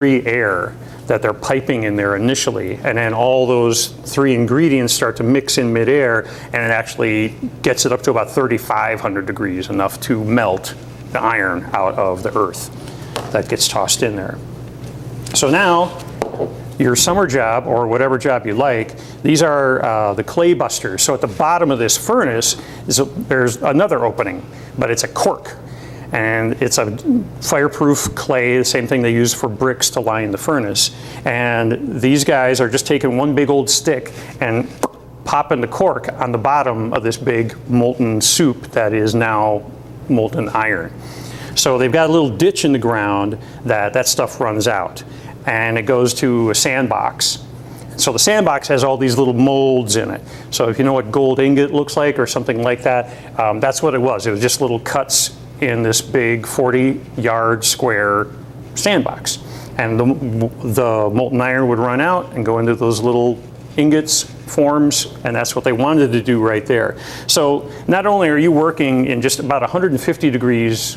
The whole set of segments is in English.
free air that they're piping in there initially, and then all those three ingredients start to mix in midair, and it actually gets it up to about 3,500 degrees, enough to melt the iron out of the earth that gets tossed in there. So now, your summer job, or whatever job you like, these are the clay busters. So at the bottom of this furnace, there's another opening, but it's a cork. And it's a fireproof clay, the same thing they use for bricks to line the furnace. And these guys are just taking one big old stick and popping the cork on the bottom of this big molten soup that is now molten iron. So they've got a little ditch in the ground that stuff runs out, and it goes to a sandbox. So the sandbox has all these little molds in it. So if you know what gold ingot looks like or something like that, that's what it was. It was just little cuts in this big 40-yard square sandbox. And the molten iron would run out and go into those little ingots, forms, and that's what they wanted to do right there. So not only are you working in just about 150 degrees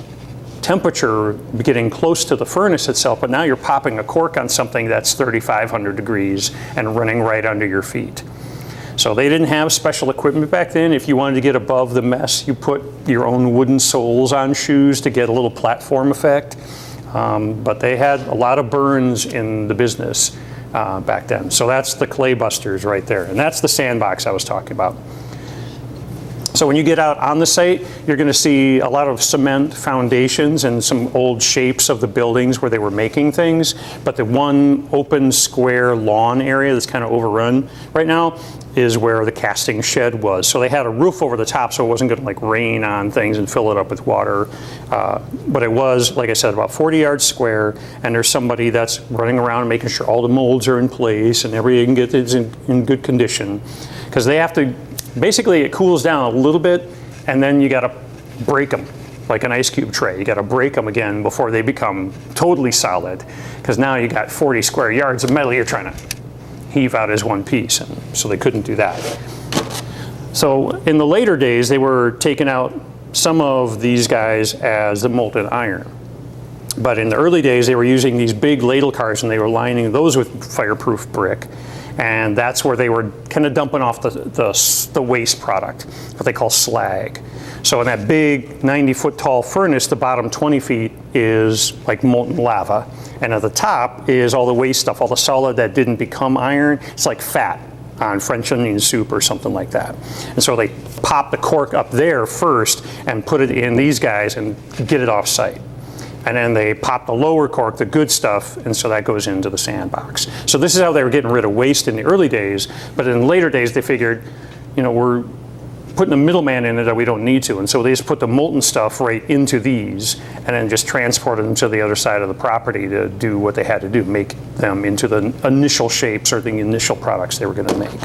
temperature, getting close to the furnace itself, but now you're popping a cork on something that's 3,500 degrees and running right under your feet. So they didn't have special equipment back then. If you wanted to get above the mess, you put your own wooden soles on shoes to get a little platform effect. But they had a lot of burns in the business back then. So that's the clay busters right there. And that's the sandbox I was talking about. So when you get out on the site, you're going to see a lot of cement foundations and some old shapes of the buildings where they were making things. But the one open square lawn area that's kind of overrun right now is where the casting shed was. So they had a roof over the top, so it wasn't going to like rain on things and fill it up with water. But it was, like I said, about 40 yards square, and there's somebody that's running around making sure all the molds are in place and everything is in good condition. Because they have to, basically it cools down a little bit, and then you got to break them like an ice cube tray. You got to break them again before they become totally solid, because now you got 40 square yards of metal you're trying to heave out as one piece, and so they couldn't do that. So in the later days, they were taking out some of these guys as the molten iron. But in the early days, they were using these big ladle cars, and they were lining those with fireproof brick. And that's where they were kind of dumping off the waste product, what they call slag. So in that big 90-foot tall furnace, the bottom 20 feet is like molten lava. And at the top is all the waste stuff, all the solid that didn't become iron. It's like fat on French onion soup or something like that. And so they pop the cork up there first and put it in these guys and get it off site. And then they pop the lower cork, the good stuff, and so that goes into the sandbox. So this is how they were getting rid of waste in the early days, but in later days they figured, you know, we're putting a middleman in it that we don't need to, and so they just put the molten stuff right into these and then just transported them to the other side of the property to do what they had to do, make them into the initial shapes or the initial products they were going to make.